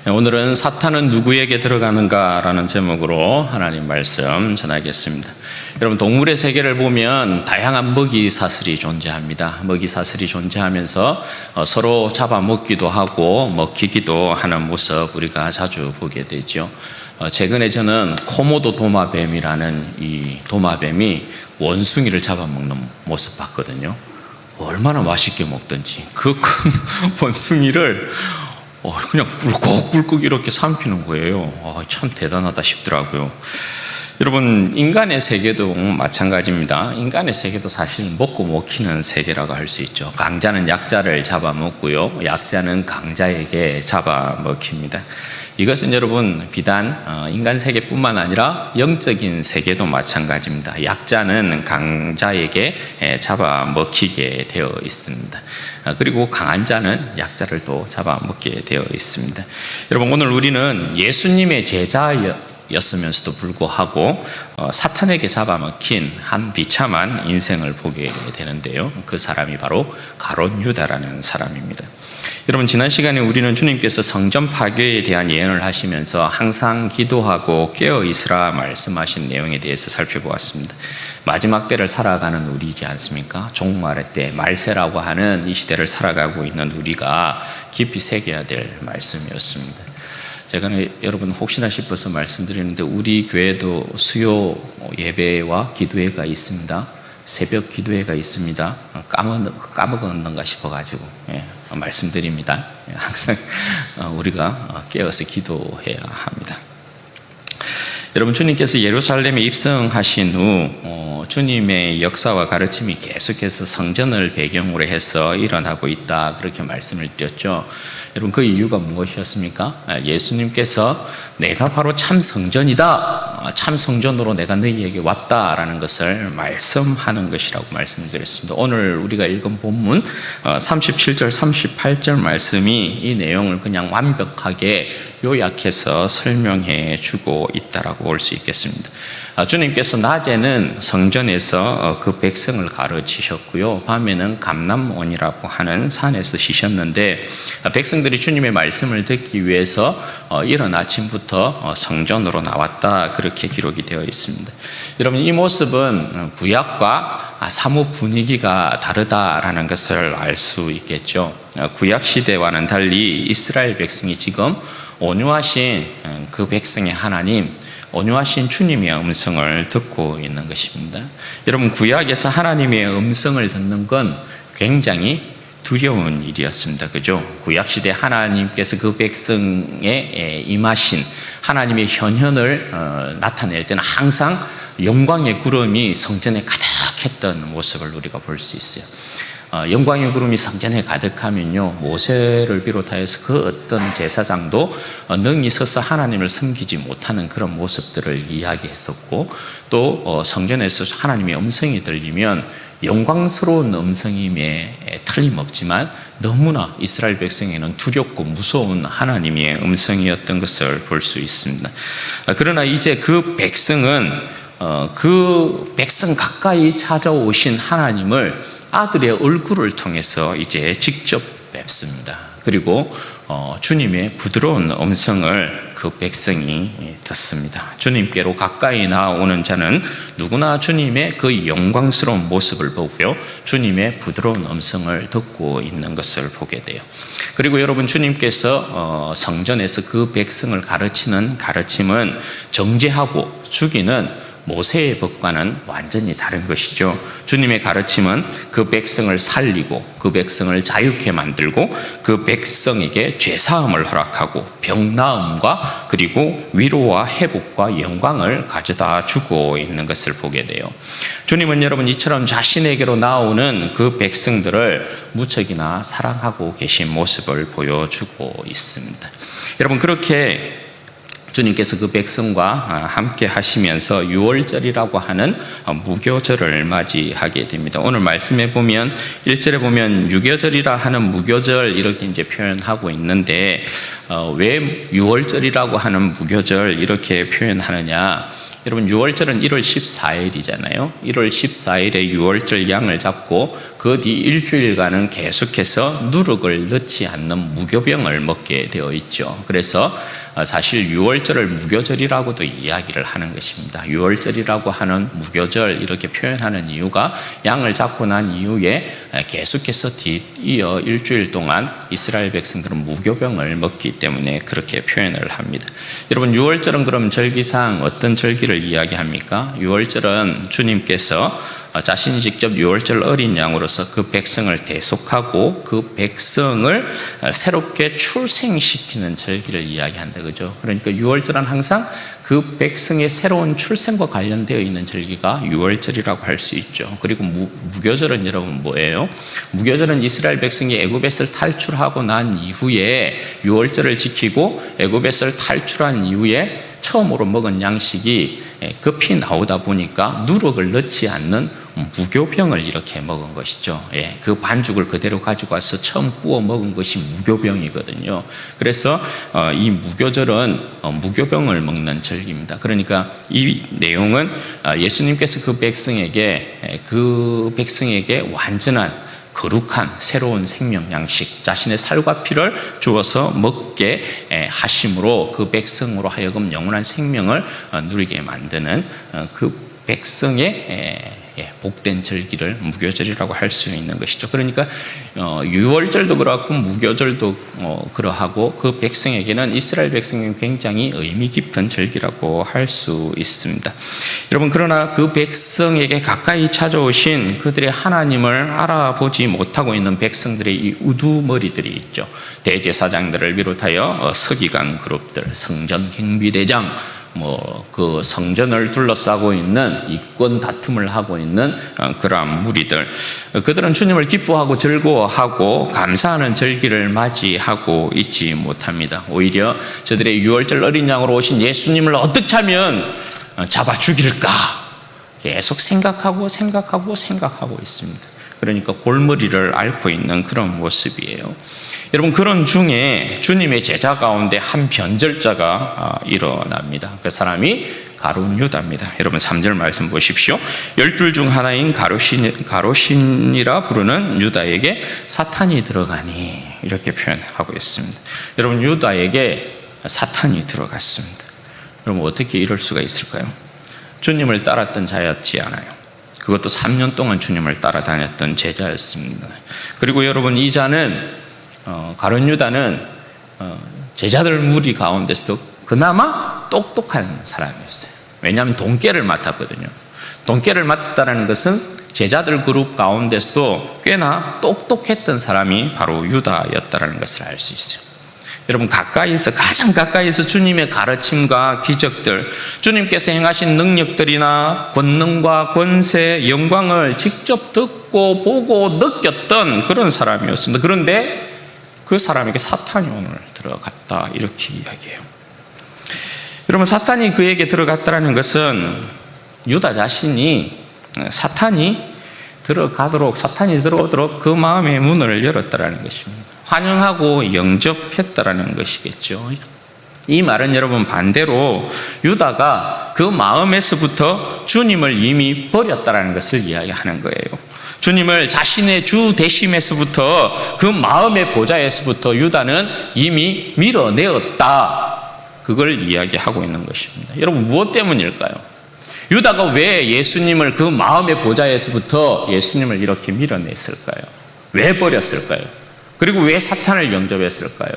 오늘은 사탄은 누구에게 들어가는가라는 제목으로 하나님 말씀 전하겠습니다. 여러분, 동물의 세계를 보면 다양한 먹이 사슬이 존재합니다. 먹이 사슬이 존재하면서 서로 잡아먹기도 하고 먹히기도 하는 모습 우리가 자주 보게 되죠. 최근에 저는 코모도 도마뱀이라는 이 도마뱀이 원숭이를 잡아먹는 모습 봤거든요. 얼마나 맛있게 먹던지 그 큰 원숭이를 그냥 꿀꺽꿀꺽 이렇게 삼키는 거예요. 참 대단하다 싶더라고요. 여러분, 인간의 세계도 마찬가지입니다. 인간의 세계도 사실 먹고 먹히는 세계라고 할 수 있죠. 강자는 약자를 잡아먹고요, 약자는 강자에게 잡아먹힙니다. 이것은 여러분 비단 인간 세계뿐만 아니라 영적인 세계도 마찬가지입니다. 약자는 강자에게 잡아먹히게 되어 있습니다. 그리고 강한 자는 약자를 또 잡아먹게 되어 있습니다. 여러분, 오늘 우리는 예수님의 제자였으면서도 불구하고 사탄에게 잡아먹힌 한 비참한 인생을 보게 되는데요. 그 사람이 바로 가룟 유다라는 사람입니다. 여러분, 지난 시간에 우리는 주님께서 성전 파괴에 대한 예언을 하시면서 항상 기도하고 깨어 있으라 말씀하신 내용에 대해서 살펴보았습니다. 마지막 때를 살아가는 우리이지 않습니까? 종말의 때, 말세라고 하는 이 시대를 살아가고 있는 우리가 깊이 새겨야 될 말씀이었습니다. 제가 여러분 혹시나 싶어서 말씀드리는데, 우리 교회도 수요 예배와 기도회가 있습니다. 새벽 기도회가 있습니다. 까먹었는가 싶어가지고 말씀드립니다. 항상 우리가 깨어서 기도해야 합니다. 여러분, 주님께서 예루살렘에 입성하신 후 주님의 역사와 가르침이 계속해서 성전을 배경으로 해서 일어나고 있다, 그렇게 말씀을 드렸죠. 여러분, 그 이유가 무엇이었습니까? 예수님께서 내가 바로 참 성전이다, 참 성전으로 내가 너희에게 왔다라는 것을 말씀하는 것이라고 말씀을 드렸습니다. 오늘 우리가 읽은 본문 37절 38절 말씀이 이 내용을 그냥 완벽하게 요약해서 설명해 주고 있다라고 볼 수 있겠습니다. 주님께서 낮에는 성전에서 그 백성을 가르치셨고요, 밤에는 감람원이라고 하는 산에서 쉬셨는데, 백성들이 주님의 말씀을 듣기 위해서 이른 아침부터 성전으로 나왔다, 그렇게 기록이 되어 있습니다. 여러분, 이 모습은 구약과 사뭇 분위기가 다르다라는 것을 알 수 있겠죠. 구약 시대와는 달리 이스라엘 백성이 지금 온유하신 그 백성의 하나님, 온유하신 주님의 음성을 듣고 있는 것입니다. 여러분, 구약에서 하나님의 음성을 듣는 건 굉장히 두려운 일이었습니다. 그죠? 구약시대 하나님께서 그 백성에 임하신 하나님의 현현을 나타낼 때는 항상 영광의 구름이 성전에 가득했던 모습을 우리가 볼 수 있어요. 영광의 구름이 성전에 가득하면요, 모세를 비롯하여서 그 어떤 제사장도 능히 서서 하나님을 섬기지 못하는 그런 모습들을 이야기했었고, 또 성전에서 하나님의 음성이 들리면 영광스러운 음성임에 틀림없지만 너무나 이스라엘 백성에는 두렵고 무서운 하나님의 음성이었던 것을 볼 수 있습니다. 그러나 이제 그 백성은 그 백성 가까이 찾아오신 하나님을 아들의 얼굴을 통해서 이제 직접 뵙습니다. 그리고 주님의 부드러운 음성을 그 백성이 듣습니다. 주님께로 가까이 나오는 자는 누구나 주님의 그 영광스러운 모습을 보고요, 주님의 부드러운 음성을 듣고 있는 것을 보게 돼요. 그리고 여러분, 주님께서 성전에서 그 백성을 가르치는 가르침은 정죄하고 죽이는 모세의 법과는 완전히 다른 것이죠. 주님의 가르침은 그 백성을 살리고 그 백성을 자유케 만들고 그 백성에게 죄사함을 허락하고 병나음과 그리고 위로와 회복과 영광을 가져다 주고 있는 것을 보게 돼요. 주님은 여러분, 이처럼 자신에게로 나오는 그 백성들을 무척이나 사랑하고 계신 모습을 보여주고 있습니다. 여러분, 그렇게 주님께서 그 백성과 함께 하시면서 유월절이라고 하는 무교절을 맞이하게 됩니다. 오늘 말씀에 보면 1절에 보면 유교절이라 하는 무교절 이렇게 이제 표현하고 있는데, 왜 유월절이라고 하는 무교절 이렇게 표현하느냐? 여러분 6월절은 1월 14일이잖아요. 1월 14일에 6월절 양을 잡고 그 뒤 일주일간은 계속해서 누룩을 넣지 않는 무교병을 먹게 되어 있죠. 그래서 사실 6월절을 무교절이라고도 이야기를 하는 것입니다. 6월절이라고 하는 무교절 이렇게 표현하는 이유가 양을 잡고 난 이후에 계속해서 뒤이어 일주일 동안 이스라엘 백성들은 무교병을 먹기 때문에 그렇게 표현을 합니다. 여러분 6월절은 그럼 절기상 어떤 절기를 이야기합니까? 6월절은 주님께서 자신이 직접 6월절 어린 양으로서 그 백성을 대속하고 그 백성을 새롭게 출생시키는 절기를 이야기한다. 그죠? 그러니까 6월절은 항상 그 백성의 새로운 출생과 관련되어 있는 절기가 6월절이라고 할 수 있죠. 그리고 무교절은 여러분 뭐예요? 무교절은 이스라엘 백성이 애굽에서 탈출하고 난 이후에 6월절을 지키고 애굽에서 탈출한 이후에 처음으로 먹은 양식이 급히 나오다 보니까 누룩을 넣지 않는 무교병을 이렇게 먹은 것이죠. 그 반죽을 그대로 가지고 와서 처음 구워 먹은 것이 무교병이거든요. 그래서 이 무교절은 무교병을 먹는 절기입니다. 그러니까 이 내용은 예수님께서 그 백성에게 완전한 거룩한 새로운 생명 양식, 자신의 살과 피를 주어서 먹게 하심으로 그 백성으로 하여금 영원한 생명을 누리게 만드는 그 백성의 복된 절기를 무교절이라고 할 수 있는 것이죠. 그러니까 6월절도 그렇고 무교절도 그러하고 그 백성에게는 이스라엘 백성에게는 굉장히 의미 깊은 절기라고 할 수 있습니다. 여러분 그러나 그 백성에게 가까이 찾아오신 그들의 하나님을 알아보지 못하고 있는 백성들의 이 우두머리들이 있죠. 대제사장들을 비롯하여 서기관 그룹들, 성전 경비대장, 그 성전을 둘러싸고 있는 이권 다툼을 하고 있는 그러한 무리들, 그들은 주님을 기뻐하고 즐거워하고 감사하는 절기를 맞이하고 있지 못합니다. 오히려 저들의 6월절 어린 양으로 오신 예수님을 어떻게 하면 잡아 죽일까 계속 생각하고 있습니다. 그러니까 골머리를 앓고 있는 그런 모습이에요. 여러분 그런 중에 주님의 제자 가운데 한 변절자가 일어납니다. 그 사람이 가룟 유다입니다. 여러분 3절 말씀 보십시오. 12 중 하나인 가룟이라 부르는 유다에게 사탄이 들어가니 이렇게 표현하고 있습니다. 여러분 유다에게 사탄이 들어갔습니다. 여러분 어떻게 이럴 수가 있을까요? 주님을 따랐던 자였지 않아요. 그것도 3년 동안 주님을 따라다녔던 제자였습니다. 그리고 여러분 이 자는 가룟 유다는 제자들 무리 가운데서도 그나마 똑똑한 사람이었어요. 왜냐하면 돈깨를 맡았거든요. 돈깨를 맡았다는 것은 제자들 그룹 가운데서도 꽤나 똑똑했던 사람이 바로 유다였다는 것을 알 수 있어요. 여러분 가장 가까이서 주님의 가르침과 기적들, 주님께서 행하신 능력들이나 권능과 권세, 영광을 직접 듣고 보고 느꼈던 그런 사람이었습니다. 그런데 그 사람에게 사탄이 오늘 들어갔다 이렇게 이야기해요. 여러분 사탄이 그에게 들어갔다는 것은 유다 자신이 사탄이 들어오도록 그 마음의 문을 열었다는 것입니다. 환영하고 영접했다라는 것이겠죠. 이 말은 여러분 반대로 유다가 그 마음에서부터 주님을 이미 버렸다라는 것을 이야기하는 거예요. 주님을 자신의 주 되심에서부터 그 마음의 보좌에서부터 유다는 이미 밀어내었다. 그걸 이야기하고 있는 것입니다. 여러분 무엇 때문일까요? 유다가 왜 예수님을 그 마음의 보좌에서부터 예수님을 이렇게 밀어냈을까요? 왜 버렸을까요? 그리고 왜 사탄을 영접했을까요?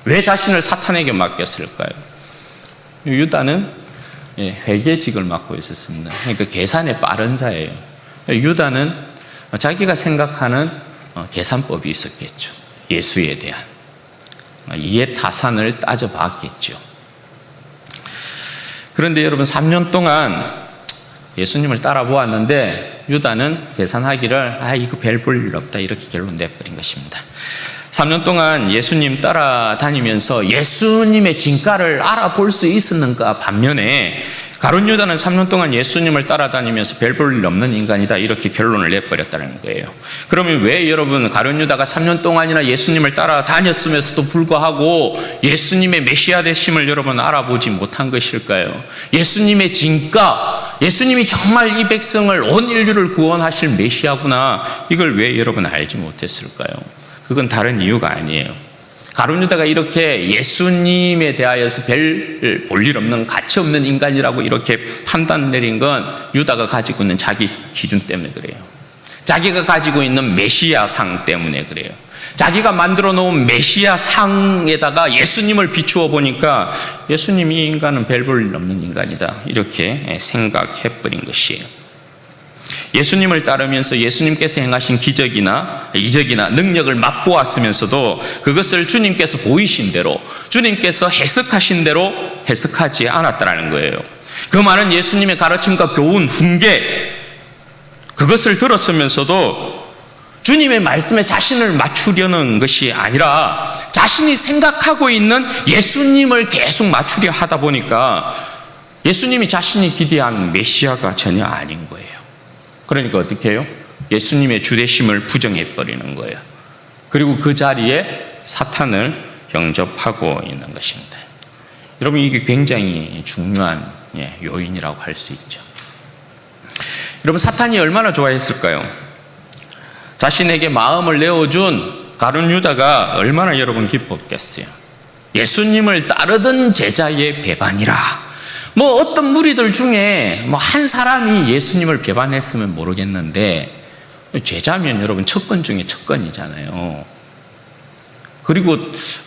왜 자신을 사탄에게 맡겼을까요? 유다는 회계직을 맡고 있었습니다. 그러니까 계산에 빠른 자예요. 유다는 자기가 생각하는 계산법이 있었겠죠. 예수에 대한 이해타산을 따져봤겠죠. 그런데 여러분 3년 동안 예수님을 따라보았는데 유다는 계산하기를 이거 별 볼 일 없다 이렇게 결론 내버린 것입니다. 3년 동안 예수님 따라다니면서 예수님의 진가를 알아볼 수 있었는가 반면에 가룟 유다는 3년 동안 예수님을 따라다니면서 별 볼 일 없는 인간이다, 이렇게 결론을 내버렸다는 거예요. 그러면 왜 여러분 가룟 유다가 3년 동안이나 예수님을 따라다녔으면서도 불구하고 예수님의 메시아 되심을 여러분 알아보지 못한 것일까요? 예수님의 진가, 예수님이 정말 이 백성을 온 인류를 구원하실 메시아구나, 이걸 왜 여러분 알지 못했을까요? 그건 다른 이유가 아니에요. 가룟 유다가 이렇게 예수님에 대하여서 별 볼 일 없는, 가치 없는 인간이라고 이렇게 판단 내린 건 유다가 가지고 있는 자기 기준 때문에 그래요. 자기가 가지고 있는 메시아 상 때문에 그래요. 자기가 만들어 놓은 메시아 상에다가 예수님을 비추어 보니까 예수님, 이 인간은 별 볼 일 없는 인간이다, 이렇게 생각해버린 것이에요. 예수님을 따르면서 예수님께서 행하신 기적이나 이적이나 능력을 맛보았으면서도 그것을 주님께서 보이신 대로, 주님께서 해석하신 대로 해석하지 않았다는 거예요. 그 많은 예수님의 가르침과 교훈, 훈계, 그것을 들었으면서도 주님의 말씀에 자신을 맞추려는 것이 아니라 자신이 생각하고 있는 예수님을 계속 맞추려 하다 보니까 예수님이 자신이 기대한 메시아가 전혀 아닌 거예요. 그러니까 어떻게 해요? 예수님의 주되심을 부정해버리는 거예요. 그리고 그 자리에 사탄을 영접하고 있는 것입니다. 여러분, 이게 굉장히 중요한 요인이라고 할 수 있죠. 여러분, 사탄이 얼마나 좋아했을까요? 자신에게 마음을 내어준 가룟 유다가 얼마나 여러분 기뻤겠어요? 예수님을 따르던 제자의 배반이라. 어떤 무리들 중에 한 사람이 예수님을 배반했으면 모르겠는데, 제자면 여러분 척건 중에 척건이잖아요. 그리고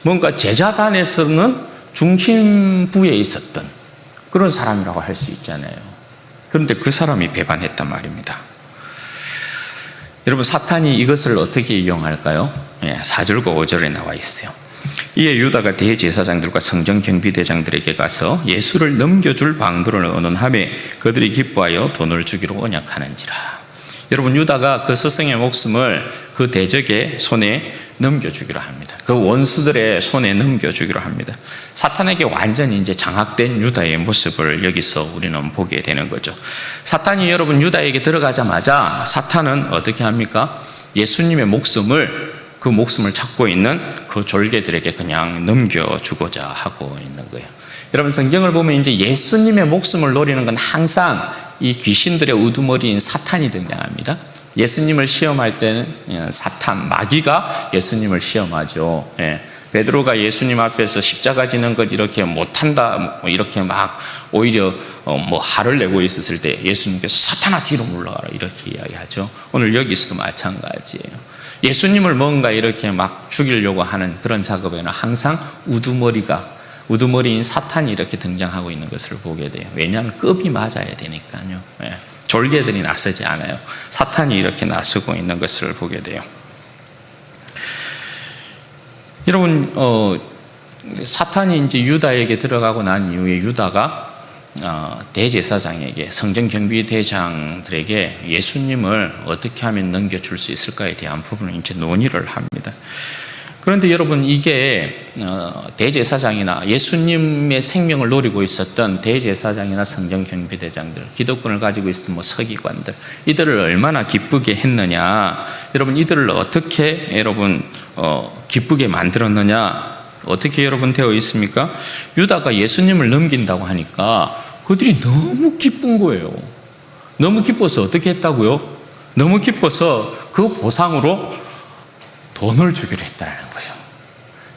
뭔가 제자단에서는 중심부에 있었던 그런 사람이라고 할 수 있잖아요. 그런데 그 사람이 배반했단 말입니다. 여러분, 사탄이 이것을 어떻게 이용할까요? 4절과 5절에 나와 있어요. 이에 유다가 대제사장들과 성전 경비대장들에게 가서 예수를 넘겨줄 방도를 언론하며 그들이 기뻐하여 돈을 주기로 언약하는지라. 여러분, 유다가 그 스승의 목숨을 그 대적의 손에 넘겨주기로 합니다. 그 원수들의 손에 넘겨주기로 합니다. 사탄에게 완전히 이제 장악된 유다의 모습을 여기서 우리는 보게 되는 거죠. 사탄이 여러분 유다에게 들어가자마자 사탄은 어떻게 합니까? 예수님의 그 목숨을 찾고 있는 그 졸개들에게 그냥 넘겨주고자 하고 있는 거예요. 여러분, 성경을 보면 이제 예수님의 목숨을 노리는 건 항상 이 귀신들의 우두머리인 사탄이 등장합니다. 예수님을 시험할 때는 사탄, 마귀가 예수님을 시험하죠. 베드로가 예수님 앞에서 십자가 지는 것 이렇게 못한다, 이렇게 막 오히려 화를 내고 있었을 때 예수님께서 사탄아 뒤로 물러가라, 이렇게 이야기하죠. 오늘 여기서도 마찬가지예요. 예수님을 뭔가 이렇게 막 죽이려고 하는 그런 작업에는 항상 우두머리인 사탄이 이렇게 등장하고 있는 것을 보게 돼요. 왜냐하면 급이 맞아야 되니까요. 졸개들이 나서지 않아요. 사탄이 이렇게 나서고 있는 것을 보게 돼요. 여러분, 사탄이 이제 유다에게 들어가고 난 이후에 유다가 대제사장에게, 성전 경비대장들에게 예수님을 어떻게 하면 넘겨줄 수 있을까에 대한 부분을 이제 논의를 합니다. 그런데 여러분, 이게 대제사장이나 예수님의 생명을 노리고 있었던 대제사장이나 성전 경비대장들, 기득권을 가지고 있었던 서기관들, 이들을 얼마나 기쁘게 했느냐, 여러분 이들을 어떻게 여러분 기쁘게 만들었느냐, 어떻게 여러분 되어 있습니까? 유다가 예수님을 넘긴다고 하니까 그들이 너무 기쁜 거예요. 너무 기뻐서 어떻게 했다고요? 너무 기뻐서 그 보상으로 돈을 주기로 했다는 거예요.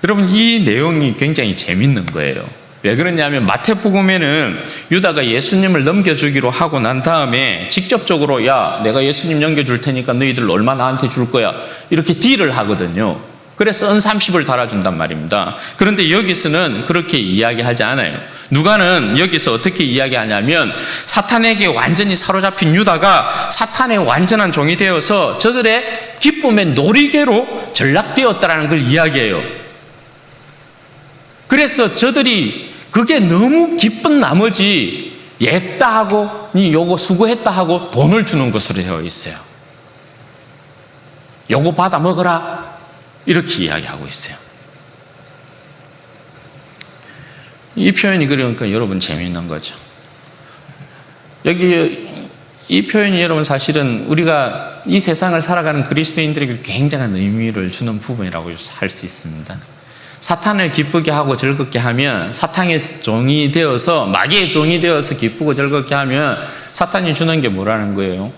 여러분, 이 내용이 굉장히 재밌는 거예요. 왜 그러냐면 마태복음에는 유다가 예수님을 넘겨주기로 하고 난 다음에 직접적으로 야, 내가 예수님 넘겨줄 테니까 너희들 얼마 나한테 줄 거야, 이렇게 딜을 하거든요. 그래서 은 30을 달아준단 말입니다. 그런데 여기서는 그렇게 이야기하지 않아요. 누가는 여기서 어떻게 이야기하냐면 사탄에게 완전히 사로잡힌 유다가 사탄의 완전한 종이 되어서 저들의 기쁨의 놀이개로 전락되었다는 걸 이야기해요. 그래서 저들이 그게 너무 기쁜 나머지 옛다 하고 니 요거 수고했다 하고 돈을 주는 것으로 되어 있어요. 요거 받아 먹어라, 이렇게 이야기하고 있어요. 이 표현이 그러니까 여러분 재미있는 거죠. 여기 이 표현이 여러분 사실은 우리가 이 세상을 살아가는 그리스도인들에게 굉장한 의미를 주는 부분이라고 할 수 있습니다. 사탄을 기쁘게 하고 즐겁게 하면, 사탄의 종이 되어서, 마귀의 종이 되어서 기쁘고 즐겁게 하면 사탄이 주는 게 뭐라는 거예요?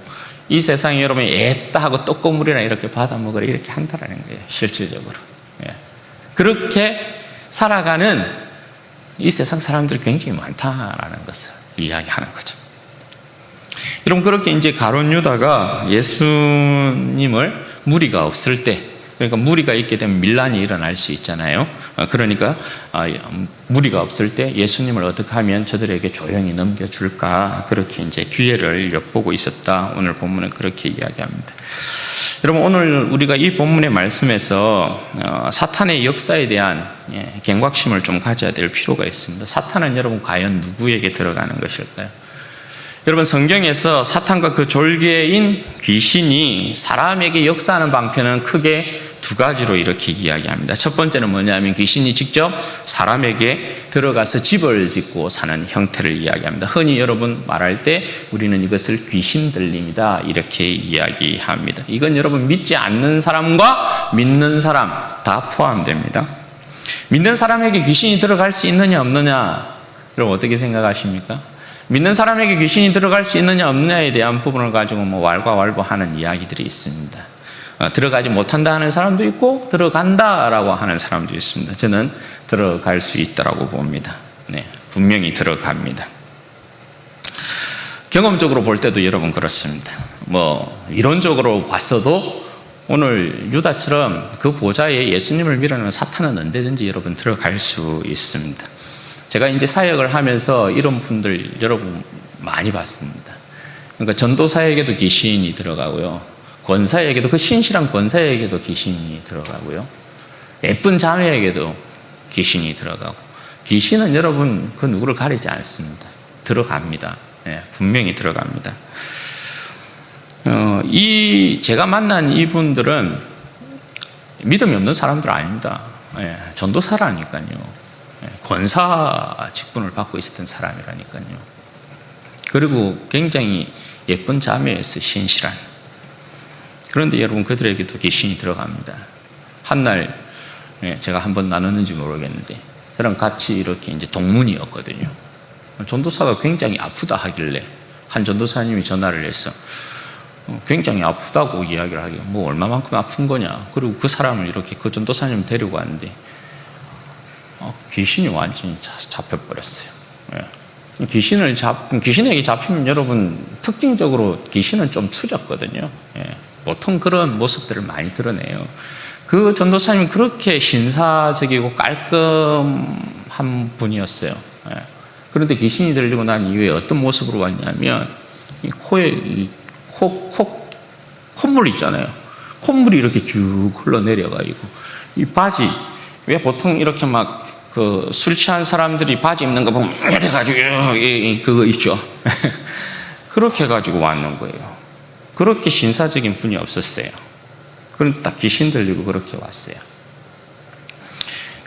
이 세상에 여러분 애따 하고 떡고물이나 이렇게 받아먹으라 이렇게 한다라는 거예요. 실질적으로. 그렇게 살아가는 이 세상 사람들이 굉장히 많다라는 것을 이야기하는 거죠. 여러분, 그렇게 이제 가룟 유다가 예수님을 무리가 없을 때, 그러니까 무리가 있게 되면 밀란이 일어날 수 있잖아요. 그러니까 무리가 없을 때 예수님을 어떻게 하면 저들에게 조용히 넘겨줄까, 그렇게 이제 기회를 엿보고 있었다. 오늘 본문은 그렇게 이야기합니다. 여러분, 오늘 우리가 이 본문의 말씀에서 사탄의 역사에 대한 경각심을 좀 가져야 될 필요가 있습니다. 사탄은 여러분 과연 누구에게 들어가는 것일까요? 여러분, 성경에서 사탄과 그 졸개인 귀신이 사람에게 역사하는 방편은 크게 두 가지로 이렇게 이야기합니다. 첫 번째는 뭐냐면 귀신이 직접 사람에게 들어가서 집을 짓고 사는 형태를 이야기합니다. 흔히 여러분 말할 때 우리는 이것을 귀신 들림이다 이렇게 이야기합니다. 이건 여러분 믿지 않는 사람과 믿는 사람 다 포함됩니다. 믿는 사람에게 귀신이 들어갈 수 있느냐 없느냐, 여러분 어떻게 생각하십니까? 믿는 사람에게 귀신이 들어갈 수 있느냐 없느냐에 대한 부분을 가지고 왈가왈부하는 이야기들이 있습니다. 들어가지 못한다 하는 사람도 있고 들어간다라고 하는 사람도 있습니다. 저는 들어갈 수 있다라고 봅니다. 분명히 들어갑니다. 경험적으로 볼 때도 여러분 그렇습니다. 이론적으로 봤어도 오늘 유다처럼 그 보좌에 예수님을 밀어넣는 사탄은 언제든지 여러분 들어갈 수 있습니다. 제가 이제 사역을 하면서 이런 분들 여러분 많이 봤습니다. 그러니까 전도사에게도 귀신이 들어가고요. 권사에게도, 그 신실한 권사에게도 귀신이 들어가고요. 예쁜 자매에게도 귀신이 들어가고, 귀신은 여러분 그 누구를 가리지 않습니다. 들어갑니다. 분명히 들어갑니다. 제가 만난 이분들은 믿음이 없는 사람들 아닙니다. 전도사라니까요. 권사 직분을 받고 있었던 사람이라니까요. 그리고 굉장히 예쁜 자매였어요. 신실한. 그런데 여러분 그들에게도 귀신이 들어갑니다. 한날 제가 한번 나눴는지 모르겠는데 저랑 같이 이렇게 이제 동문이었거든요. 전도사가 굉장히 아프다 하길래 한 전도사님이 전화를 해서 굉장히 아프다고 이야기를 하길래 얼마만큼 아픈 거냐. 그리고 그 사람을 이렇게 그 전도사님 데리고 왔는데 귀신이 완전히 잡혀버렸어요. 귀신에게 잡히면 여러분 특징적으로 귀신은 좀 추잡거든요. 보통 그런 모습들을 많이 드러내요. 그 전도사님은 그렇게 신사적이고 깔끔한 분이었어요. 그런데 귀신이 들리고 난 이후에 어떤 모습으로 왔냐면 이 코에 콧물 있잖아요. 콧물이 이렇게 쭉 흘러내려가지고 이 바지, 왜 보통 이렇게 술 취한 사람들이 바지 입는 거 보면 이래가지고 그거 있죠. 그렇게 해가지고 왔는 거예요. 그렇게 신사적인 분이 없었어요. 그럼 딱 귀신 들리고 그렇게 왔어요.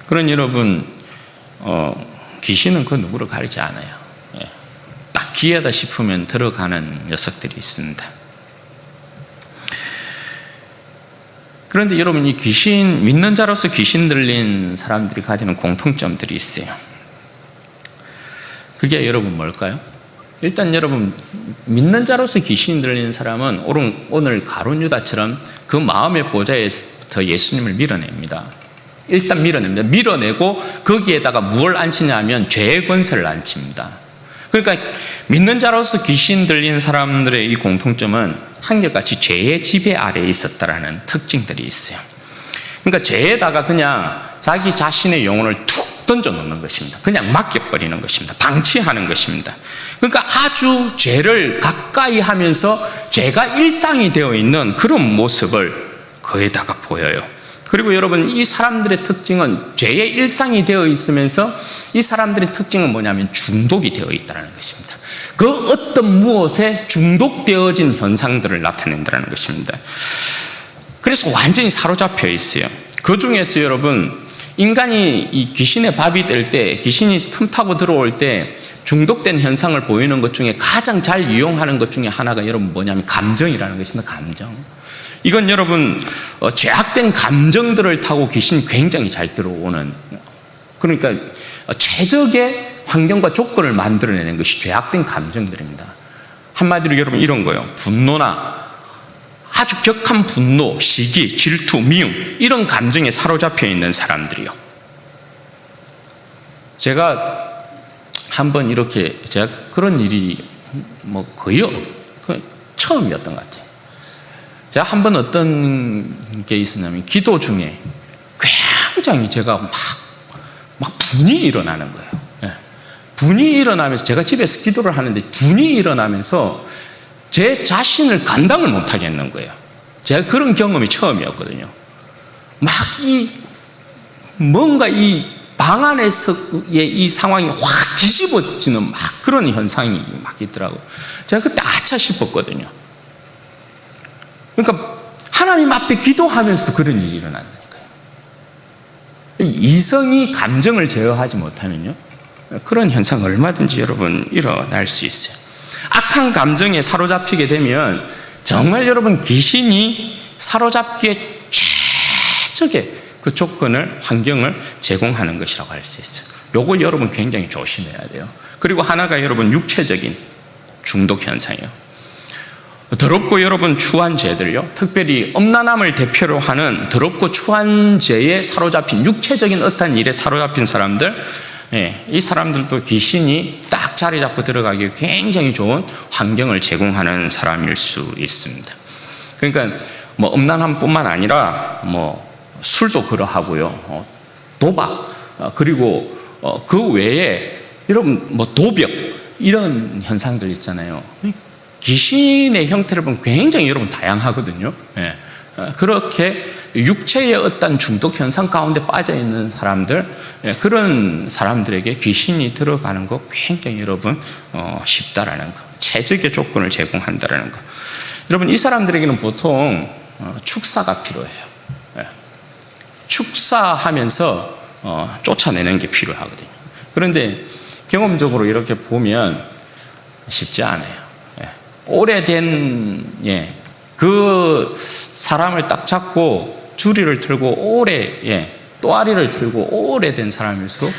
그런 여러분, 귀신은 그 누구를 가리지 않아요. 딱 기회다 싶으면 들어가는 녀석들이 있습니다. 그런데 여러분, 이 귀신, 믿는 자로서 귀신 들린 사람들이 가지는 공통점들이 있어요. 그게 여러분 뭘까요? 일단 여러분, 믿는 자로서 귀신 들리는 사람은 오늘 가룟 유다처럼 그 마음의 보좌에서 예수님을 밀어냅니다. 일단 밀어냅니다. 밀어내고 거기에다가 무엇을 앉히냐면 죄의 권세를 앉힙니다. 그러니까 믿는 자로서 귀신 들린 사람들의 이 공통점은 한결같이 죄의 지배 아래에 있었다라는 특징들이 있어요. 그러니까 죄에다가 그냥 자기 자신의 영혼을 툭 던져놓는 것입니다. 그냥 맡겨버리는 것입니다. 방치하는 것입니다. 그러니까 아주 죄를 가까이 하면서 죄가 일상이 되어 있는 그런 모습을 거기에다가 보여요. 그리고 여러분, 이 사람들의 특징은 죄의 일상이 되어 있으면서 이 사람들의 특징은 뭐냐면 중독이 되어 있다는 것입니다. 그 어떤 무엇에 중독되어진 현상들을 나타낸다는 것입니다. 그래서 완전히 사로잡혀 있어요. 그 중에서 여러분, 인간이 이 귀신의 밥이 될 때, 귀신이 틈타고 들어올 때 중독된 현상을 보이는 것 중에 가장 잘 이용하는 것 중에 하나가 여러분 뭐냐면 감정이라는 것입니다. 감정. 이건 여러분 죄악된 감정들을 타고 귀신이 굉장히 잘 들어오는, 그러니까 최적의 환경과 조건을 만들어내는 것이 죄악된 감정들입니다. 한마디로 여러분 이런 거예요. 분노나 아주 격한 분노, 시기, 질투, 미움, 이런 감정에 사로잡혀 있는 사람들이요. 제가 한번 이렇게, 제가 그런 일이 뭐 거의 처음이었던 것 같아요. 제가 한번 어떤 게 있었냐면, 기도 중에 굉장히 제가 막 분이 일어나는 거예요. 예. 분이 일어나면서, 제가 집에서 기도를 하는데 분이 일어나면서 제 자신을 감당을 못 하겠는 거예요. 제가 그런 경험이 처음이었거든요. 막 뭔가 방 안에서의 이 상황이 확 뒤집어지는 막 그런 현상이 막 있더라고요. 제가 그때 아차 싶었거든요. 그러니까 하나님 앞에 기도하면서도 그런 일이 일어난다니까요. 이성이 감정을 제어하지 못하면요, 그런 현상 얼마든지 여러분 일어날 수 있어요. 악한 감정에 사로잡히게 되면 정말 여러분 귀신이 사로잡기에 최적의 그 조건을, 환경을 제공하는 것이라고 할 수 있어요. 요거 여러분 굉장히 조심해야 돼요. 그리고 하나가 여러분 육체적인 중독 현상이에요. 더럽고 여러분 추한 죄들요, 특별히 음란함을 대표로 하는 더럽고 추한 죄에 사로잡힌, 육체적인 어떤 일에 사로잡힌 사람들, 이 사람들도 귀신이 딱 자리 잡고 들어가기에 굉장히 좋은 환경을 제공하는 사람일 수 있습니다. 그러니까 뭐 음란함뿐만 아니라 뭐 술도 그러하고요, 도박, 그리고 그 외에 여러분 뭐 도벽, 이런 현상들 있잖아요. 귀신의 형태를 보면 굉장히 여러분 다양하거든요. 그렇게 육체의 어떤 중독 현상 가운데 빠져 있는 사람들, 그런 사람들에게 귀신이 들어가는 거 굉장히 여러분 쉽다라는 거, 최적의 조건을 제공한다라는 거. 여러분 이 사람들에게는 보통 축사가 필요해요. 축사하면서 쫓아내는 게 필요하거든요. 그런데 경험적으로 이렇게 보면 쉽지 않아요. 오래된 그 사람을 딱 잡고 주리를 틀고 오래 또아리를 틀고 오래된 사람일수록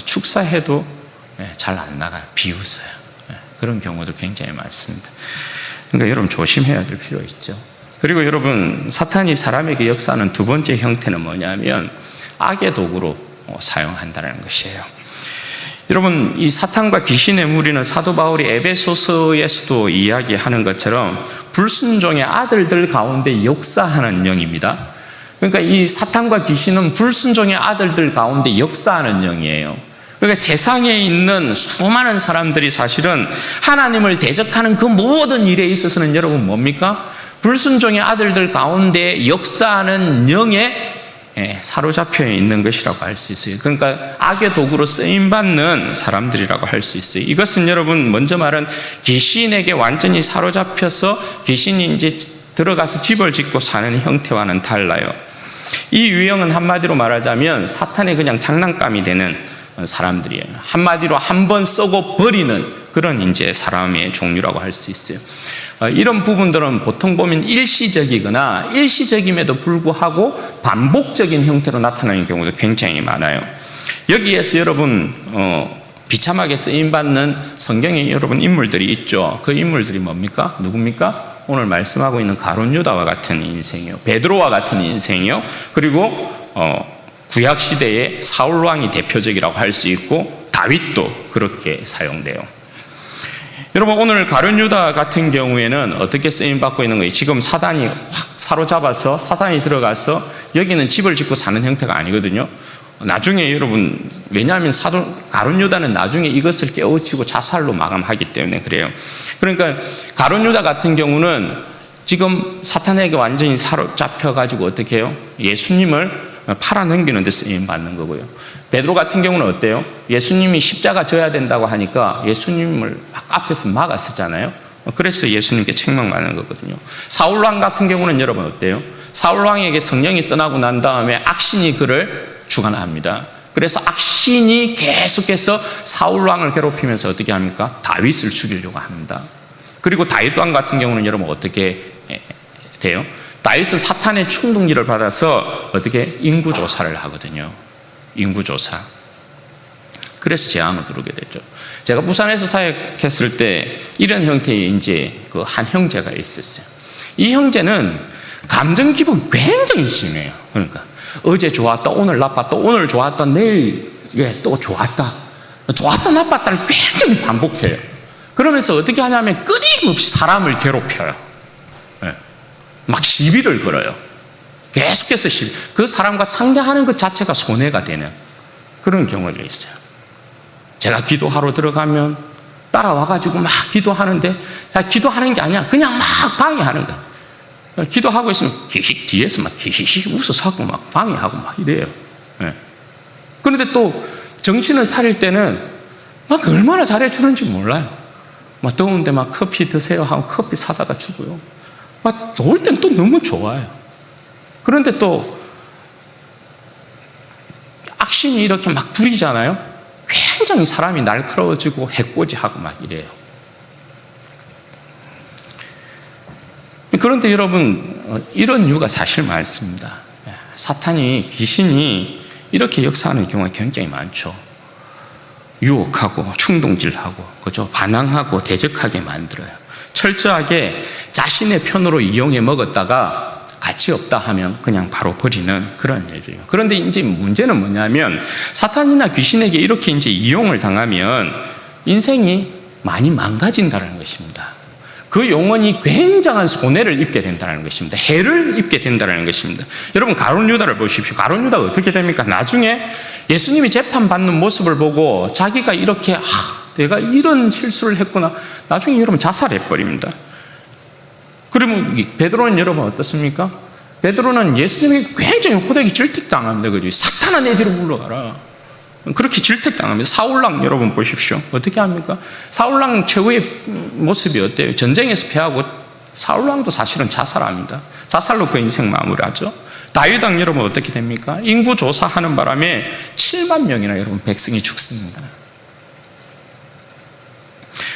축사해도 잘 안 나가요. 비웃어요. 그런 경우도 굉장히 많습니다. 그러니까 여러분 조심해야 될 필요 있죠. 그리고 여러분 사탄이 사람에게 역사하는 두 번째 형태는 뭐냐면 악의 도구로 사용한다는 것이에요. 여러분 이 사탄과 귀신의 무리는 사도 바울이 에베소서에서도 이야기하는 것처럼 불순종의 아들들 가운데 역사하는 영입니다. 그러니까 이 사탄과 귀신은 불순종의 아들들 가운데 역사하는 영이에요. 그러니까 세상에 있는 수많은 사람들이 사실은 하나님을 대적하는 그 모든 일에 있어서는 여러분 뭡니까? 불순종의 아들들 가운데 역사하는 영에 사로잡혀 있는 것이라고 할 수 있어요. 그러니까 악의 도구로 쓰임받는 사람들이라고 할 수 있어요. 이것은 여러분 먼저 말한 귀신에게 완전히 사로잡혀서 귀신이 이제 들어가서 집을 짓고 사는 형태와는 달라요. 이 유형은 한마디로 말하자면 사탄의 그냥 장난감이 되는 사람들이에요. 한마디로 한번 쏘고 버리는 그런 이제 사람의 종류라고 할 수 있어요. 이런 부분들은 보통 보면 일시적이거나 일시적임에도 불구하고 반복적인 형태로 나타나는 경우도 굉장히 많아요. 여기에서 여러분 비참하게 쓰임받는 성경에 여러분 인물들이 있죠. 그 인물들이 뭡니까? 누굽니까? 오늘 말씀하고 있는 가룟 유다와 같은 인생이요, 베드로와 같은 인생이요, 그리고 구약 시대의 사울 왕이 대표적이라고 할 수 있고 다윗도 그렇게 사용돼요. 여러분 오늘 가룟 유다 같은 경우에는 어떻게 쓰임받고 있는 거예요? 지금 사단이 확 사로잡아서 사단이 들어가서 여기는 집을 짓고 사는 형태가 아니거든요. 나중에 여러분, 왜냐하면 가룟 유다는 나중에 이것을 깨우치고 자살로 마감하기 때문에 그래요. 그러니까 가룟 유다 같은 경우는 지금 사탄에게 완전히 사로잡혀가지고 어떻게 해요? 예수님을 팔아넘기는 데 쓰임받는 거고요. 베드로 같은 경우는 어때요? 예수님이 십자가 져야 된다고 하니까 예수님을 막 앞에서 막았었잖아요. 그래서 예수님께 책망받는 거거든요. 사울왕 같은 경우는 여러분 어때요? 사울왕에게 성령이 떠나고 난 다음에 악신이 그를 주관합니다. 그래서 악신이 계속해서 사울 왕을 괴롭히면서 어떻게 합니까? 다윗을 죽이려고 합니다. 그리고 다윗 왕 같은 경우는 여러분 어떻게 돼요? 다윗은 사탄의 충동기를 받아서 어떻게 인구조사를 하거든요. 인구조사. 그래서 재앙을 부르게 되죠. 제가 부산에서 사역했을 때 이런 형태의 이제 그 한 형제가 있었어요. 이 형제는 감정 기복이 굉장히 심해요. 그러니까 어제 좋았다, 오늘 나빴다, 오늘 좋았다, 내일 또 좋았다, 좋았다, 나빴다를 굉장히 반복해요. 그러면서 어떻게 하냐면 끊임없이 사람을 괴롭혀요. 막 시비를 걸어요. 계속해서 그 사람과 상대하는 것 자체가 손해가 되는 그런 경우가 있어요. 제가 기도하러 들어가면 따라와가지고 막 기도하는데 기도하는 게 아니야. 그냥 막 방해하는 거야. 기도하고 있으면 히히 뒤에서 막 히히 웃어서 하고 막 방해하고 막 이래요. 그런데 또 정신을 차릴 때는 막 얼마나 잘해주는지 몰라요. 막 더운데 막 커피 드세요 하고 커피 사다가 주고요. 막 좋을 땐 또 너무 좋아요. 그런데 또 악신이 이렇게 막 부리잖아요. 굉장히 사람이 날카로워지고 해코지하고 막 이래요. 그런데 여러분 이런 이유가 사실 많습니다. 사탄이, 귀신이 이렇게 역사하는 경우가 굉장히 많죠. 유혹하고 충동질하고 그죠? 반항하고 대적하게 만들어요. 철저하게 자신의 편으로 이용해 먹었다가 가치 없다 하면 그냥 바로 버리는 그런 일이에요. 그런데 이제 문제는 뭐냐면 사탄이나 귀신에게 이렇게 이제 이용을 당하면 인생이 많이 망가진다는 것입니다. 그 영혼이 굉장한 손해를 입게 된다는 것입니다. 해를 입게 된다는 것입니다. 여러분 가룟 유다를 보십시오. 가룟 유다가 어떻게 됩니까? 나중에 예수님이 재판받는 모습을 보고 자기가 이렇게 내가 이런 실수를 했구나. 나중에 여러분 자살해버립니다. 그러면 베드로는 여러분 어떻습니까? 베드로는 예수님에게 굉장히 호되게 질택당합니다. 그죠? 사탄아 내 뒤로 물러가라. 그렇게 질택당합니다. 사울왕 여러분 보십시오. 어떻게 합니까? 사울왕 최후의 모습이 어때요? 전쟁에서 패하고 사울왕도 사실은 자살합니다. 자살로 그 인생 마무리하죠. 다윗왕 여러분 어떻게 됩니까? 인구 조사하는 바람에 7만 명이나 여러분 백성이 죽습니다.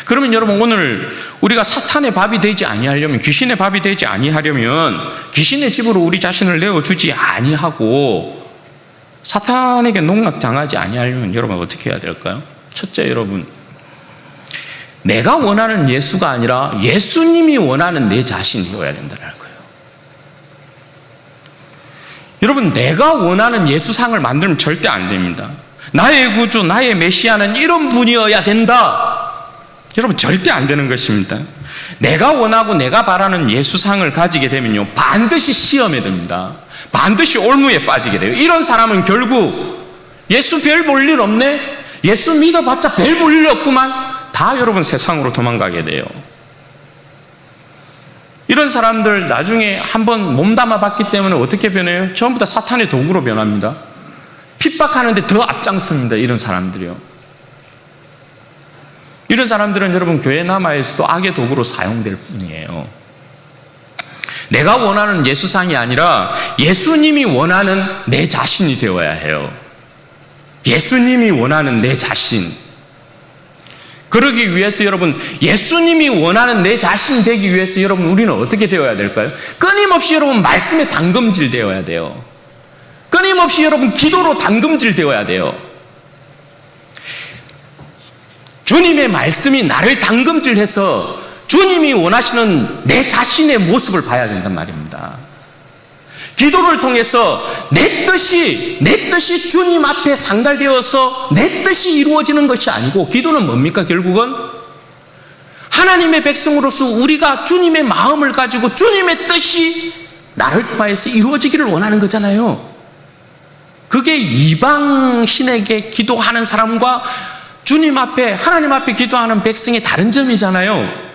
그러면 여러분 오늘 우리가 사탄의 밥이 되지 아니하려면, 귀신의 밥이 되지 아니하려면 귀신의 집으로 우리 자신을 내어주지 아니하고 사탄에게 농락당하지 아니하려면 여러분 어떻게 해야 될까요? 첫째 여러분, 내가 원하는 예수가 아니라 예수님이 원하는 내 자신이 되어야 된다는 거예요. 여러분 내가 원하는 예수상을 만들면 절대 안 됩니다. 나의 구주, 나의 메시아는 이런 분이어야 된다. 여러분 절대 안 되는 것입니다. 내가 원하고 내가 바라는 예수상을 가지게 되면요 반드시 시험에 듭니다. 반드시 올무에 빠지게 돼요. 이런 사람은 결국 예수 별 볼 일 없네, 예수 믿어봤자 별 볼 일 없구만, 다 여러분 세상으로 도망가게 돼요. 이런 사람들 나중에 한번 몸담아 봤기 때문에 어떻게 변해요? 전부 다 사탄의 도구로 변합니다. 핍박하는데 더 앞장섭니다. 이런 사람들이요. 이런 사람들은 여러분 교회 남아있어도 악의 도구로 사용될 뿐이에요. 내가 원하는 예수상이 아니라 예수님이 원하는 내 자신이 되어야 해요. 예수님이 원하는 내 자신. 그러기 위해서 여러분 예수님이 원하는 내 자신이 되기 위해서 여러분 우리는 어떻게 되어야 될까요? 끊임없이 여러분 말씀에 담금질 되어야 돼요. 끊임없이 여러분 기도로 담금질 되어야 돼요. 주님의 말씀이 나를 담금질해서 주님이 원하시는 내 자신의 모습을 봐야 된단 말입니다. 기도를 통해서 내 뜻이 주님 앞에 상달되어서 내 뜻이 이루어지는 것이 아니고, 기도는 뭡니까? 결국은 하나님의 백성으로서 우리가 주님의 마음을 가지고 주님의 뜻이 나를 통하여서 이루어지기를 원하는 거잖아요. 그게 이방신에게 기도하는 사람과 주님 앞에, 하나님 앞에 기도하는 백성의 다른 점이잖아요.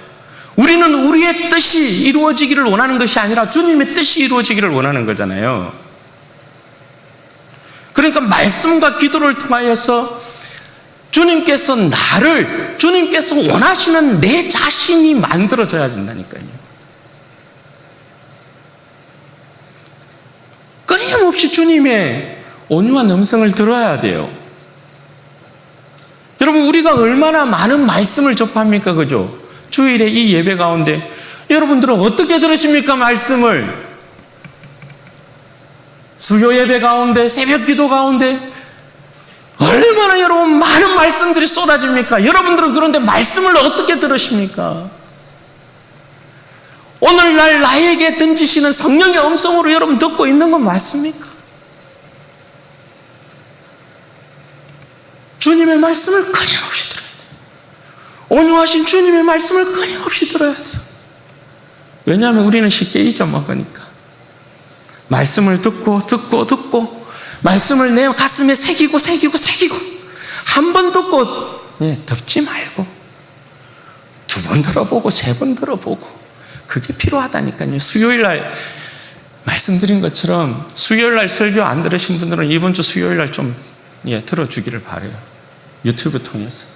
우리는 우리의 뜻이 이루어지기를 원하는 것이 아니라 주님의 뜻이 이루어지기를 원하는 거잖아요. 그러니까 말씀과 기도를 통하여서 주님께서 원하시는 내 자신이 만들어져야 된다니까요. 끊임없이 주님의 온유한 음성을 들어야 돼요. 여러분, 우리가 얼마나 많은 말씀을 접합니까? 그죠? 주일에 이 예배 가운데 여러분들은 어떻게 들으십니까? 말씀을. 수요 예배 가운데, 새벽 기도 가운데 얼마나 여러분 많은 말씀들이 쏟아집니까? 여러분들은 그런데 말씀을 어떻게 들으십니까? 오늘날 나에게 던지시는 성령의 음성으로 여러분 듣고 있는 건 맞습니까? 주님의 말씀을 끊임없이 들어야 돼요. 온유하신 주님의 말씀을 끊임없이 들어야 돼요. 왜냐하면 우리는 쉽게 잊어먹으니까. 말씀을 듣고 말씀을 내 가슴에 새기고 한 번 듣고 덮지 말고 2번 들어보고 3번 들어보고 그게 필요하다니까요. 수요일날 말씀드린 것처럼 수요일날 설교 안 들으신 분들은 이번 주 수요일날 좀 들어주기를 바라요. 유튜브 통해서.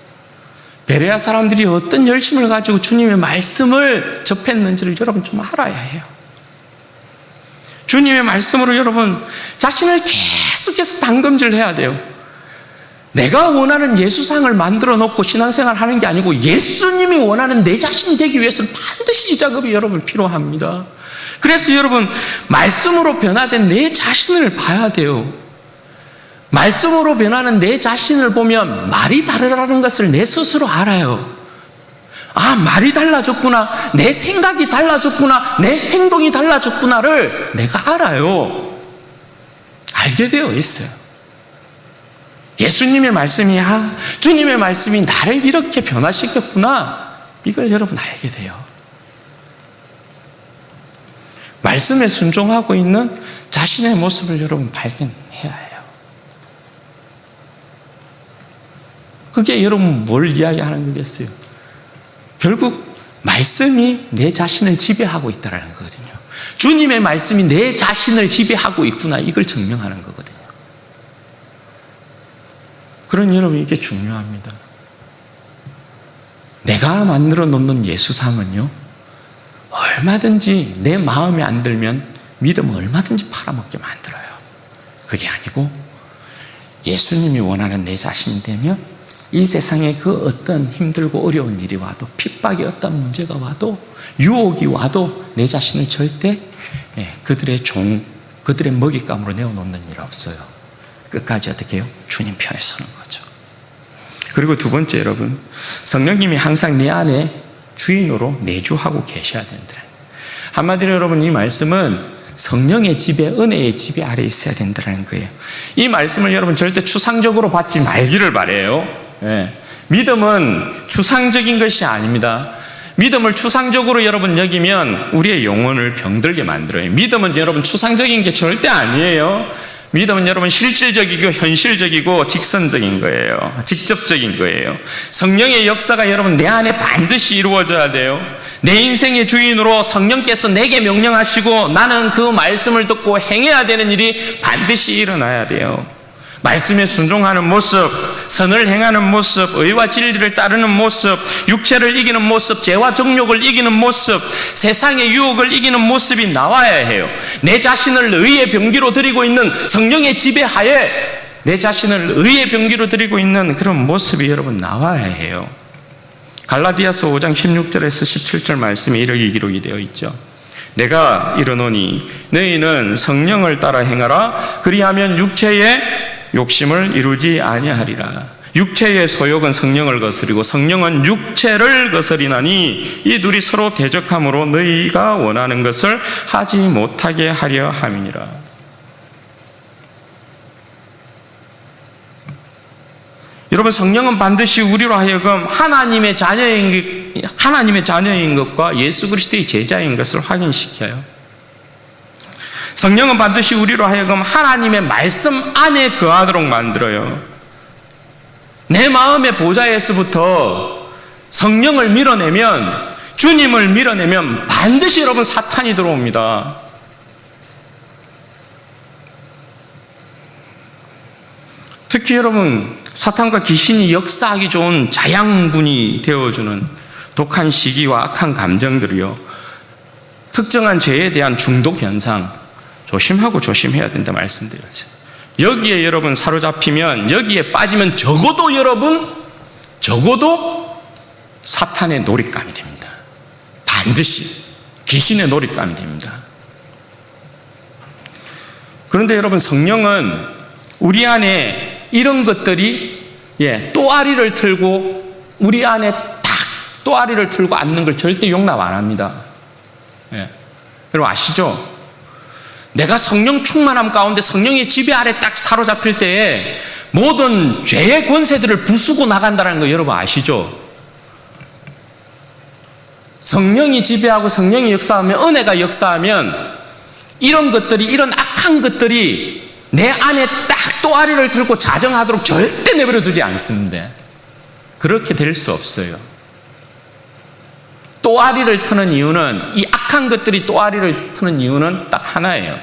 베레아 사람들이 어떤 열심을 가지고 주님의 말씀을 접했는지를 여러분 좀 알아야 해요. 주님의 말씀으로 여러분 자신을 계속해서 담금질 해야 돼요. 내가 원하는 예수상을 만들어 놓고 신앙생활 하는 게 아니고 예수님이 원하는 내 자신이 되기 위해서는 반드시 이 작업이 여러분 필요합니다. 그래서 여러분 말씀으로 변화된 내 자신을 봐야 돼요. 말씀으로 변하는 내 자신을 보면 말이 다르다는 것을 내 스스로 알아요. 아, 말이 달라졌구나, 내 생각이 달라졌구나, 내 행동이 달라졌구나를 내가 알아요. 알게 되어 있어요. 예수님의 말씀이 주님의 말씀이 나를 이렇게 변화시켰구나, 이걸 여러분 알게 돼요. 말씀에 순종하고 있는 자신의 모습을 여러분 발견해야 해요. 그게 여러분 뭘 이야기하는 거겠어요? 결국 말씀이 내 자신을 지배하고 있다는 거거든요. 주님의 말씀이 내 자신을 지배하고 있구나, 이걸 증명하는 거거든요. 그러니 여러분 이게 중요합니다. 내가 만들어 놓는 예수상은요, 얼마든지 내 마음에 안 들면 믿음을 얼마든지 팔아먹게 만들어요. 그게 아니고 예수님이 원하는 내 자신이 되면 이 세상에 그 어떤 힘들고 어려운 일이 와도, 핍박이 어떤 문제가 와도, 유혹이 와도 내 자신을 절대 그들의 그들의 먹잇감으로 내어놓는 일 없어요. 끝까지 어떻게 해요? 주님 편에 서는 거죠. 그리고 두 번째, 여러분, 성령님이 항상 내 안에 주인으로 내주하고 계셔야 된다. 한마디로 여러분, 이 말씀은 성령의 지배, 은혜의 지배 아래 있어야 된다는 거예요. 이 말씀을 여러분 절대 추상적으로 받지 말기를 바라요. 믿음은 추상적인 것이 아닙니다. 믿음을 추상적으로 여러분 여기면 우리의 영혼을 병들게 만들어요. 믿음은 여러분 추상적인 게 절대 아니에요. 믿음은 여러분 실질적이고 현실적이고 직선적인 거예요. 직접적인 거예요. 성령의 역사가 여러분 내 안에 반드시 이루어져야 돼요. 내 인생의 주인으로 성령께서 내게 명령하시고 나는 그 말씀을 듣고 행해야 되는 일이 반드시 일어나야 돼요. 말씀에 순종하는 모습, 선을 행하는 모습, 의와 진리를 따르는 모습, 육체를 이기는 모습, 죄와 정욕을 이기는 모습, 세상의 유혹을 이기는 모습이 나와야 해요. 내 자신을 의의 병기로 드리고 있는 성령의 지배하에 내 자신을 의의 병기로 드리고 있는 그런 모습이 여러분 나와야 해요. 갈라디아서 5장 16절에서 17절 말씀이 이렇게 기록이 되어 있죠. 내가 이르노니 너희는 성령을 따라 행하라. 그리하면 육체의 욕심을 이루지 아니하리라. 육체의 소욕은 성령을 거스리고 성령은 육체를 거스리나니 이 둘이 서로 대적함으로 너희가 원하는 것을 하지 못하게 하려 함이니라. 여러분, 성령은 반드시 우리로 하여금 하나님의 자녀인 것과 예수 그리스도의 제자인 것을 확인시켜요. 성령은 반드시 우리로 하여금 하나님의 말씀 안에 거하도록 만들어요. 내 마음의 보좌에서부터 성령을 밀어내면, 주님을 밀어내면 반드시 여러분 사탄이 들어옵니다. 특히 여러분, 사탄과 귀신이 역사하기 좋은 자양분이 되어주는 독한 시기와 악한 감정들이요, 특정한 죄에 대한 중독 현상, 조심하고 조심해야 된다 말씀드렸죠. 여기에 여러분 사로잡히면, 여기에 빠지면 적어도 사탄의 놀잇감이 됩니다. 반드시 귀신의 놀잇감이 됩니다. 그런데 여러분, 성령은 우리 안에 이런 것들이 또아리를 틀고 우리 안에 딱 또아리를 틀고 앉는 걸 절대 용납 안 합니다. 여러분 아시죠? 내가 성령 충만함 가운데 성령의 지배 아래 딱 사로잡힐 때에 모든 죄의 권세들을 부수고 나간다는 거 여러분 아시죠? 성령이 지배하고 성령이 역사하면, 은혜가 역사하면 이런 것들이, 이런 악한 것들이 내 안에 딱 또아리를 들고 자정하도록 절대 내버려 두지 않습니다. 그렇게 될 수 없어요. 또아리를 트는 이유는, 이 악한 것들이 또아리를 트는 이유는 딱 하나예요.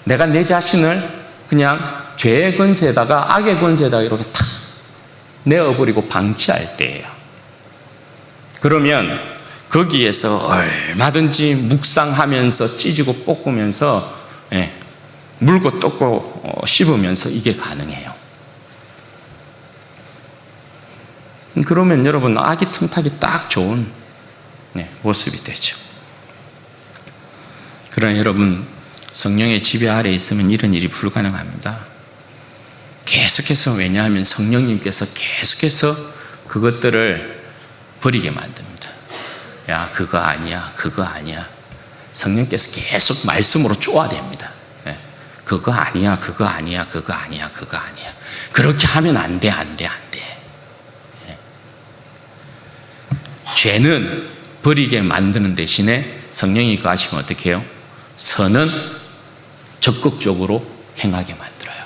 내가 내 자신을 그냥 죄의 권세에다가 악의 권세에다가 이렇게 탁 내어버리고 방치할 때예요. 그러면 거기에서 얼마든지 묵상하면서 찢고 볶으면서 물고 뜯고 씹으면서 이게 가능해요. 그러면 여러분 악이 틈타기 딱 좋은 모습이 되죠. 그러나 여러분, 성령의 지배 아래에 있으면 이런 일이 불가능합니다. 계속해서, 왜냐하면 성령님께서 계속해서 그것들을 버리게 만듭니다. 야, 그거 아니야, 그거 아니야. 성령께서 계속 말씀으로 쪼아댑니다. 그거 아니야, 그거 아니야, 그거 아니야, 그거 아니야. 그렇게 하면 안 돼, 안 돼, 안 돼. 죄는 버리게 만드는 대신에 성령이 거하시면 어떻게 해요? 선은 적극적으로 행하게 만들어요.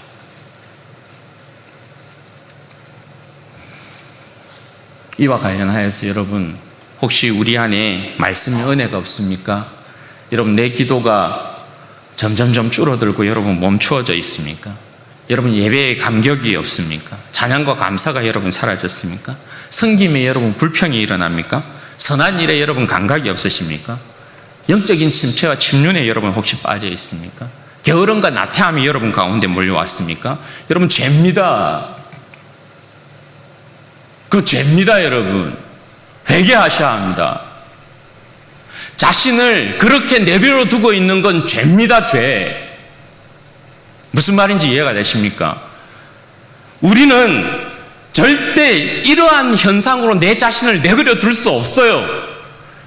이와 관련하여서 여러분, 혹시 우리 안에 말씀의 은혜가 없습니까? 여러분, 내 기도가 점점점 줄어들고 여러분 멈추어져 있습니까? 여러분, 예배에 감격이 없습니까? 찬양과 감사가 여러분 사라졌습니까? 섬김에 여러분 불평이 일어납니까? 선한 일에 여러분 감각이 없으십니까? 영적인 침체와 침륜에 여러분 혹시 빠져 있습니까? 게으름과 나태함이 여러분 가운데 몰려왔습니까? 여러분, 죄입니다. 그 죄입니다. 여러분, 회개하셔야 합니다. 자신을 그렇게 내버려 두고 있는 건 죄입니다. 죄. 무슨 말인지 이해가 되십니까? 우리는 절대 이러한 현상으로 내 자신을 내버려 둘 수 없어요.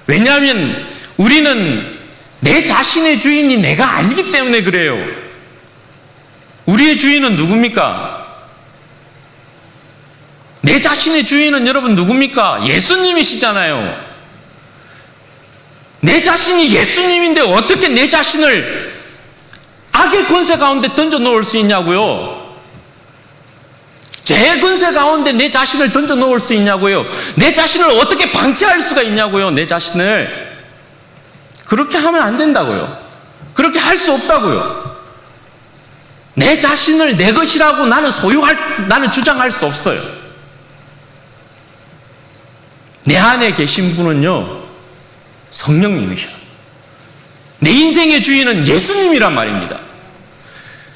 왜냐하면 우리는 내 자신의 주인이 내가 아니기 때문에 그래요. 우리의 주인은 누굽니까? 내 자신의 주인은 여러분 누굽니까? 예수님이시잖아요. 내 자신이 예수님인데 어떻게 내 자신을 악의 권세 가운데 던져 놓을 수 있냐고요? 죄의 권세 가운데 내 자신을 던져 놓을 수 있냐고요? 내 자신을 어떻게 방치할 수가 있냐고요? 내 자신을. 그렇게 하면 안 된다고요. 그렇게 할 수 없다고요. 내 자신을 내 것이라고 나는 주장할 수 없어요. 내 안에 계신 분은요, 성령님이셔. 내 인생의 주인은 예수님이란 말입니다.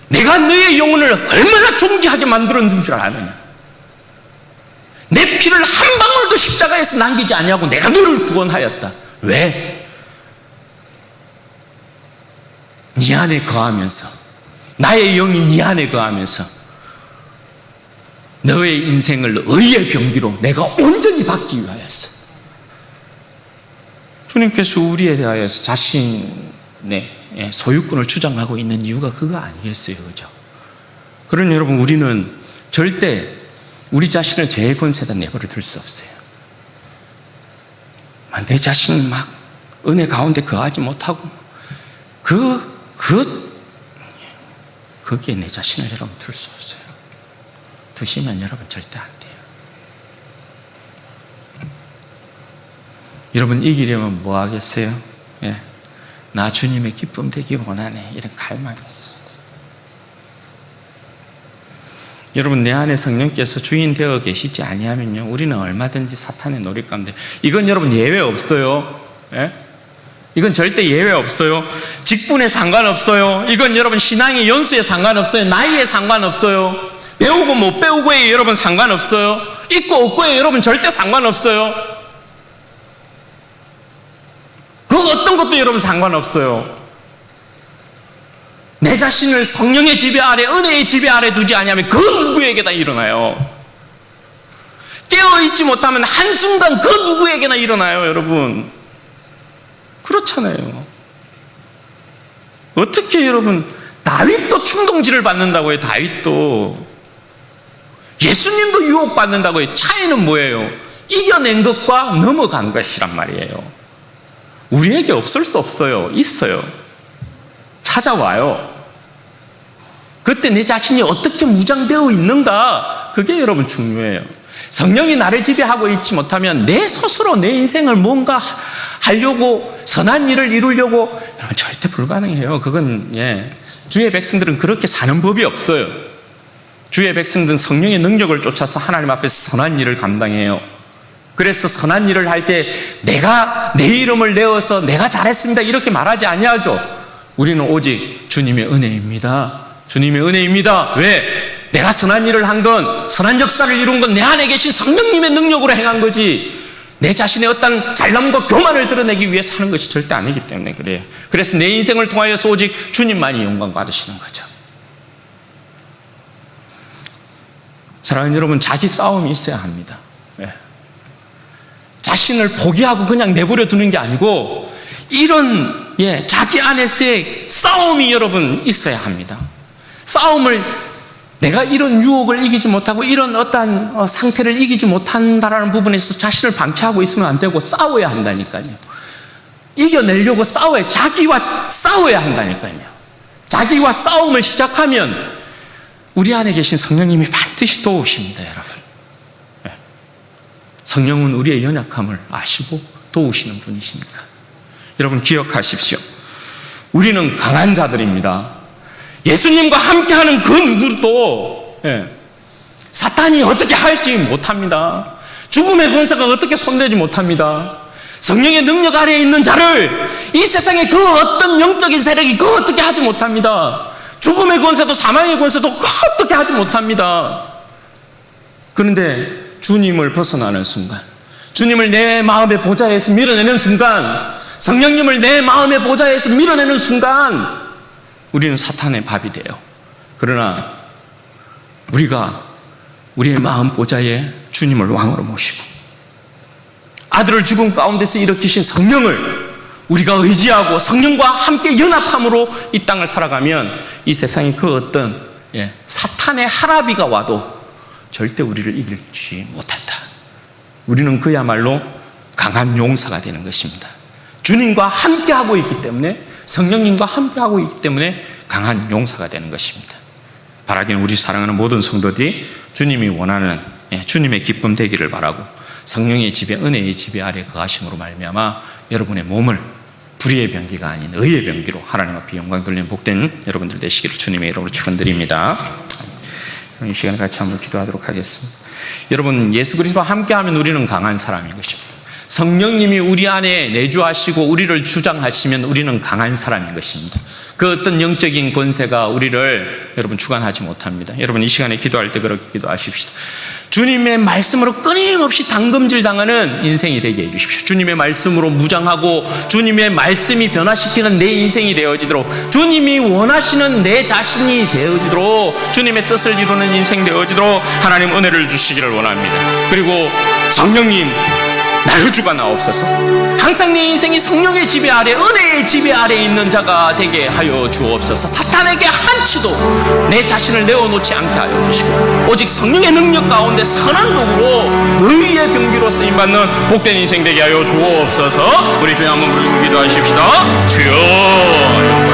내가 너의 영혼을 얼마나 존귀하게 만들었는 줄 아느냐? 내 피를 한 방울도 십자가에서 남기지 아니하고 내가 너를 구원하였다. 왜? 네 안에 거하면서, 나의 영이 네 안에 거하면서 너의 인생을 의의 병기로 내가 온전히 받기 위하여서. 주님께서 우리에 대하여서 자신의 소유권을 주장하고 있는 이유가 그거 아니겠어요? 그죠? 그러니 여러분, 우리는 절대 우리 자신을 죄의 권세에다 내버려 둘 수 없어요. 내 자신이 막 은혜 가운데 거하지 못하고 거기에 내 자신을 여러분 둘 수 없어요. 두시면 여러분 절대 안 돼요. 여러분, 이기려면 뭐 하겠어요? 나 주님의 기쁨 되기 원하네, 이런 갈망이 있습니다. 여러분, 내 안에 성령께서 주인 되어 계시지 아니하면요, 우리는 얼마든지 사탄의 놀잇감들, 이건 여러분 예외 없어요. 이건 절대 예외 없어요. 직분에 상관없어요. 이건 여러분 신앙의 연수에 상관없어요. 나이에 상관없어요. 배우고 못 배우고에 여러분 상관없어요. 있고 없고에 여러분 절대 상관없어요. 그 어떤 것도 여러분 상관없어요. 내 자신을 성령의 지배 아래, 은혜의 지배 아래 두지 않으면 그 누구에게나 일어나요. 깨어있지 못하면 한순간 그 누구에게나 일어나요, 여러분. 그렇잖아요. 어떻게 여러분, 다윗도 충동질을 받는다고 해요, 다윗도. 예수님도 유혹받는다고 해요. 차이는 뭐예요? 이겨낸 것과 넘어간 것이란 말이에요. 우리에게 없을 수 없어요. 있어요. 찾아와요. 그때 내 자신이 어떻게 무장되어 있는가, 그게 여러분 중요해요. 성령이 나를 지배하고 있지 못하면 내 스스로 내 인생을 뭔가 하려고, 선한 일을 이루려고, 여러분 절대 불가능해요. 그건 주의 백성들은 그렇게 사는 법이 없어요. 주의 백성들은 성령의 능력을 쫓아서 하나님 앞에서 선한 일을 감당해요. 그래서 선한 일을 할 때 내가 내 이름을 내어서 내가 잘했습니다 이렇게 말하지 아니하죠. 우리는 오직 주님의 은혜입니다. 주님의 은혜입니다. 왜? 내가 선한 일을 한 건, 선한 역사를 이룬 건 내 안에 계신 성령님의 능력으로 행한 거지, 내 자신의 어떤 잘남과 교만을 드러내기 위해서 하는 것이 절대 아니기 때문에 그래요. 그래서 내 인생을 통하여서 오직 주님만이 영광 받으시는 거죠. 사랑하는 여러분, 자기 싸움이 있어야 합니다. 자신을 포기하고 그냥 내버려 두는 게 아니고 이런 자기 안에서의 싸움이 여러분 있어야 합니다. 싸움을, 내가 이런 유혹을 이기지 못하고 이런 어떠한 상태를 이기지 못한다라는 부분에서 자신을 방치하고 있으면 안 되고 싸워야 한다니까요. 이겨내려고 싸워야, 자기와 싸워야 한다니까요. 자기와 싸움을 시작하면 우리 안에 계신 성령님이 반드시 도우십니다, 여러분. 성령은 우리의 연약함을 아시고 도우시는 분이시니까. 여러분 기억하십시오. 우리는 강한 자들입니다. 예수님과 함께하는 그 누구도 사탄이 어떻게 할지 못합니다. 죽음의 권세가 어떻게 손대지 못합니다. 성령의 능력 아래에 있는 자를 이 세상의 그 어떤 영적인 세력이 그 어떻게 하지 못합니다. 죽음의 권세도 사망의 권세도 그 어떻게 하지 못합니다. 그런데 주님을 벗어나는 순간, 주님을 내 마음의 보좌에서 밀어내는 순간, 성령님을 내 마음의 보좌에서 밀어내는 순간 우리는 사탄의 밥이 돼요. 그러나 우리가 우리의 마음 보좌에 주님을 왕으로 모시고 아들을 죽음 가운데서 일으키신 성령을 우리가 의지하고 성령과 함께 연합함으로 이 땅을 살아가면 이 세상에 그 어떤 사탄의 하나비가 와도 절대 우리를 이길지 못한다. 우리는 그야말로 강한 용사가 되는 것입니다. 주님과 함께하고 있기 때문에, 성령님과 함께하고 있기 때문에 강한 용사가 되는 것입니다. 바라기는 우리 사랑하는 모든 성도들이 주님이 원하는 주님의 기쁨 되기를 바라고 성령의 지배, 은혜의 지배 아래 거하심으로 말미암아 여러분의 몸을 불의의 병기가 아닌 의의 병기로 하나님 앞에 영광 돌리는 복된 여러분들 되시기를 주님의 이름으로 축원드립니다. 이 시간에 같이 한번 기도하도록 하겠습니다. 여러분, 예수 그리스도와 함께하면 우리는 강한 사람인 것입니다. 성령님이 우리 안에 내주하시고 우리를 주장하시면 우리는 강한 사람인 것입니다. 그 어떤 영적인 권세가 우리를 여러분 주관하지 못합니다. 여러분 이 시간에 기도할 때 그렇게 기도하십시다. 주님의 말씀으로 끊임없이 당금질 당하는 인생이 되게 해주십시오. 주님의 말씀으로 무장하고 주님의 말씀이 변화시키는 내 인생이 되어지도록, 주님이 원하시는 내 자신이 되어지도록, 주님의 뜻을 이루는 인생 되어지도록 하나님 은혜를 주시기를 원합니다. 그리고 성령님 나를 주관하옵소서. 항상 내 인생이 성령의 지배 아래, 은혜의 지배 아래 있는 자가 되게 하여 주옵소서. 사탄에게 한치도 내 자신을 내어놓지 않게 하여 주시고 오직 성령의 능력 가운데 선한 도구로 의의 병기로 쓰임받는 복된 인생 되게 하여 주옵소서. 우리 주여 한번 부르고 기도하십시다. 주여